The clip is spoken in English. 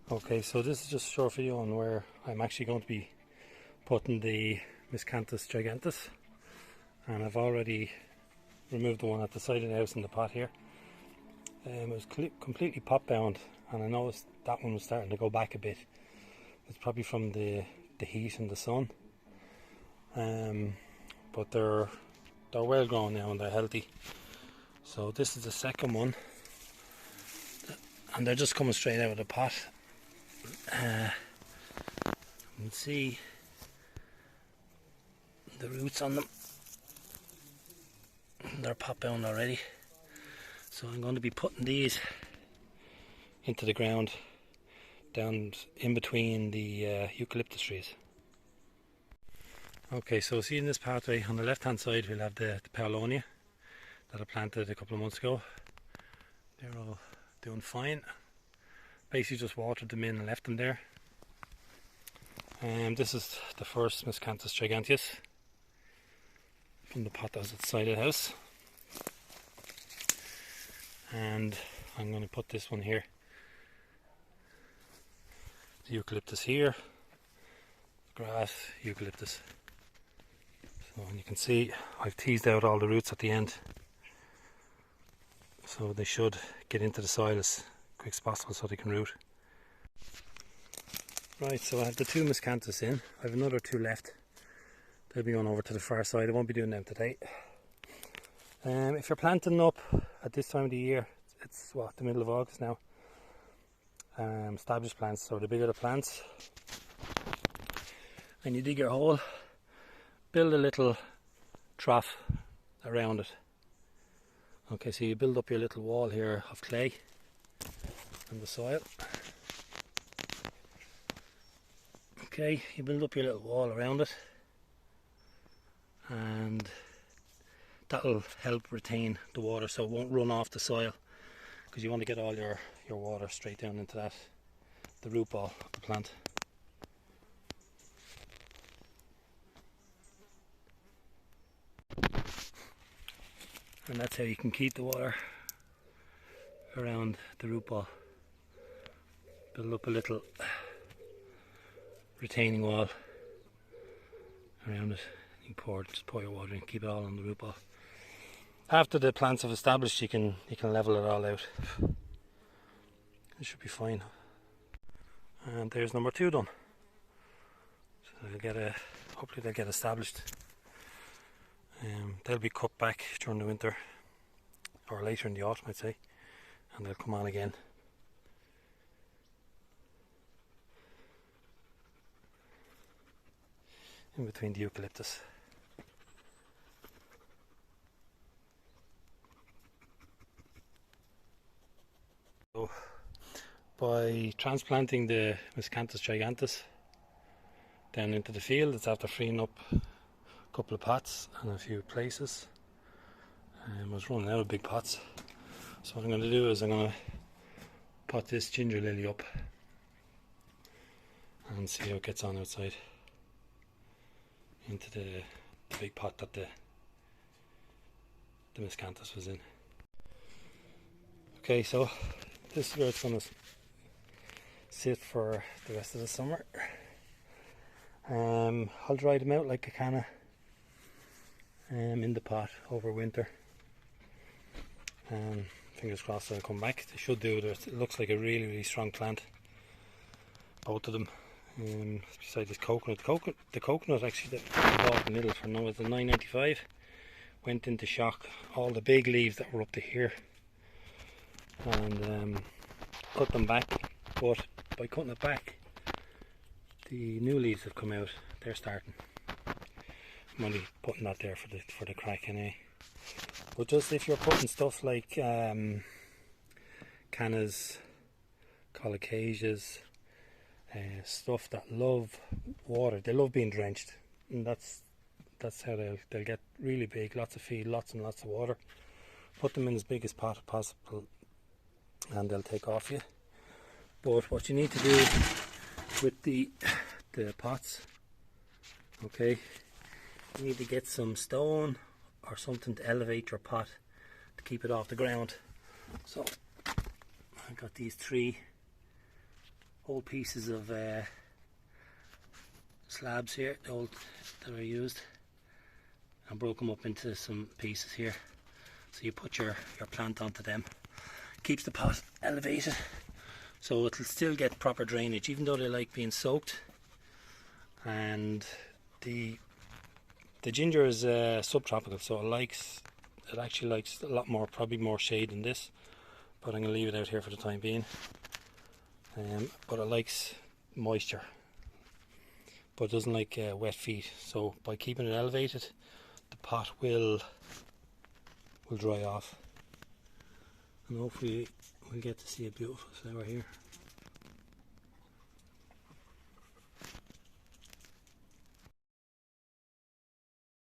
Okay, so this is just a short video on where I'm actually going to be putting the Miscanthus Giganteus, and I've already removed the one at the side of the house in the pot here. It was completely pot bound, and I noticed that one was starting to go back a bit. It's probably from the heat and the sun, but they're well grown now and they're healthy. So this is the second one, and they're just coming straight out of the pot. You can see the roots on them. They're pot bound already. So I'm going to be putting these into the ground down in between the eucalyptus trees. Okay, so see in this pathway on the left hand side we'll have the paolonia that I planted a couple of months ago. They're all doing fine. Basically just watered them in and left them there. This is the first Miscanthus Giganteus from the pot that was at the side of the house. And I'm going to put this one here. The eucalyptus here, grass, eucalyptus. So you can see I've teased out all the roots at the end, so they should get into the soil as quick as possible so they can root. Right, so I have the two Miscanthus in. I have another two left. They'll be going over to the far side. I won't be doing them today. If you're planting up at this time of the year, it's what, the middle of August now. Established plants, so the bigger the plants, and you dig your hole, build a little trough around it. Okay, so you build up your little wall here of clay and the soil. Okay, you build up your little wall around it, and that'll help retain the water so it won't run off the soil, because you want to get all your water straight down into that, the root ball of the plant. And that's how you can keep the water around the root ball. Build up a little retaining wall around it. You just pour your water in, keep it all on the root ball. After the plants have established, you can level it all out. It should be fine. And there's number two done. So hopefully they'll get established. They'll be cut back during the winter, or later in the autumn I'd say, and they'll come on again. In between the eucalyptus. So, by transplanting the Miscanthus Giganteus down into the field, it's after freeing up a couple of pots and a few places. I was running out of big pots, so what I'm going to do is I'm going to pot this ginger lily up and see how it gets on outside into the big pot that the Miscanthus was in. Okay, so this is where it's going to sit for the rest of the summer. I'll dry them out like a canna in the pot over winter. Fingers crossed they'll come back. They should do. It looks like a really strong plant, both of them. Beside this coconut. The coconut actually that I bought in Lidl for now is a $9.95. Went into shock. All the big leaves that were up to here, and cut them back. But by cutting it back, the new leaves have come out. They're starting. I'm only putting that there for the crack anyway. But just if you're putting stuff like cannas, colocasias, stuff that love water, they love being drenched, and that's how they'll get really big. Lots of feed, lots and lots of water. Put them in as big as pot possible, and they'll take off you. But what you need to do with the pots, okay, you need to get some stone or something to elevate your pot to keep it off the ground. So I got these three old pieces of slabs here, the old that I used, and broke them up into some pieces here. So you put your plant onto them. Keeps the pot elevated, so it'll still get proper drainage, even though they like being soaked. And the ginger is subtropical, so it actually likes a lot more, probably more shade than this. But I'm going to leave it out here for the time being. But it likes moisture, but it doesn't like wet feet. So by keeping it elevated, the pot will dry off, and hopefully we'll get to see a beautiful flower here.